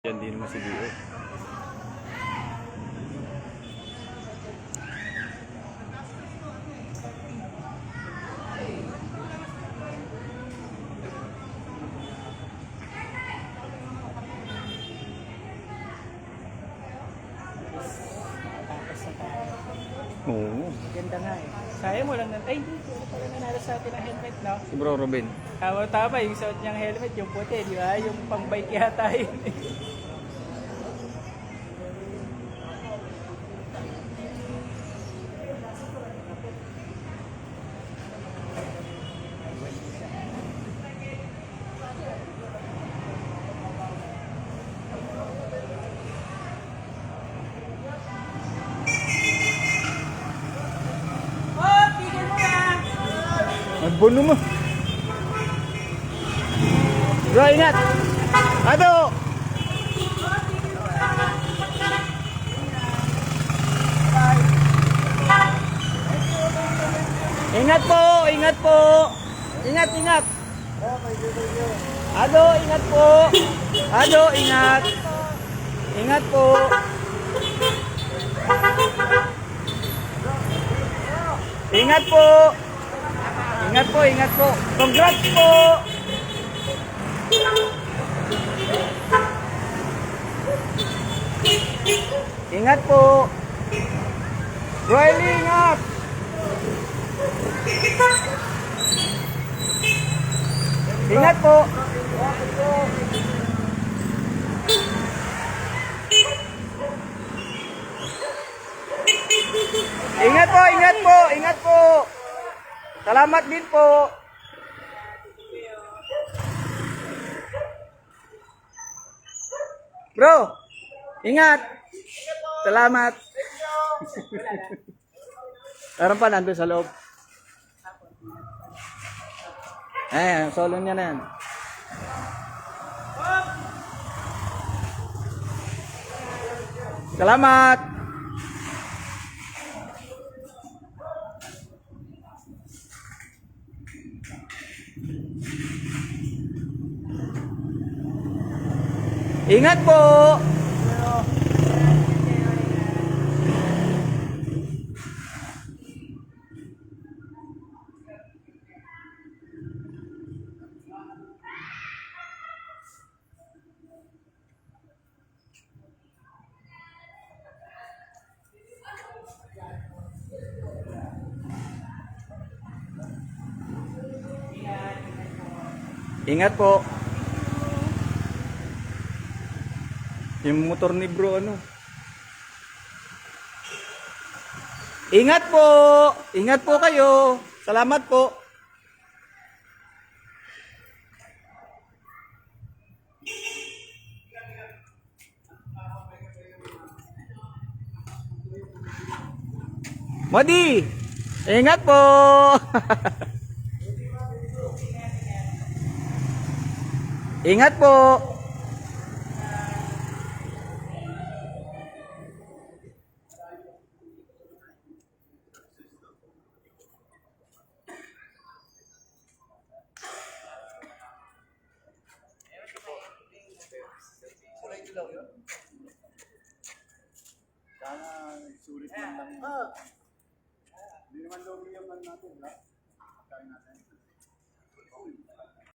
Yan din naman si Dio. Oo. Ganda nga eh. Sayang mo lang na, ay hindi, wala pala nanalo sa atin ang helmet, no? Si Bro Ruben. Tama, yung suot niyang helmet, yung puti, di ba? Yung pang bike yata yun. Oh, tigil mo na! Nagbono mo. Bro, ingat! Ato! Ingat po! Ingat po! Ingat, ingat! Ado, ingat po! Ado, ingat! Ingat po! Ingat po! Ingat po, ingat po! Congrats po! Ingat po! Riley, ingat! Ingat po! Ingat po, ingat po, ingat po! Salamat din po! Bro, ingat! Salamat! Meron pa nandun sa loob. Ayan, solo niya na yan. Salamat! Ingat po! Ingat po. Yung motor ni bro ano. Ingat po. Ingat po kayo. Salamat po. Modi. Ingat po. Ingat po. Sana sulit man lang. Hindi naman logi yung natin, ha?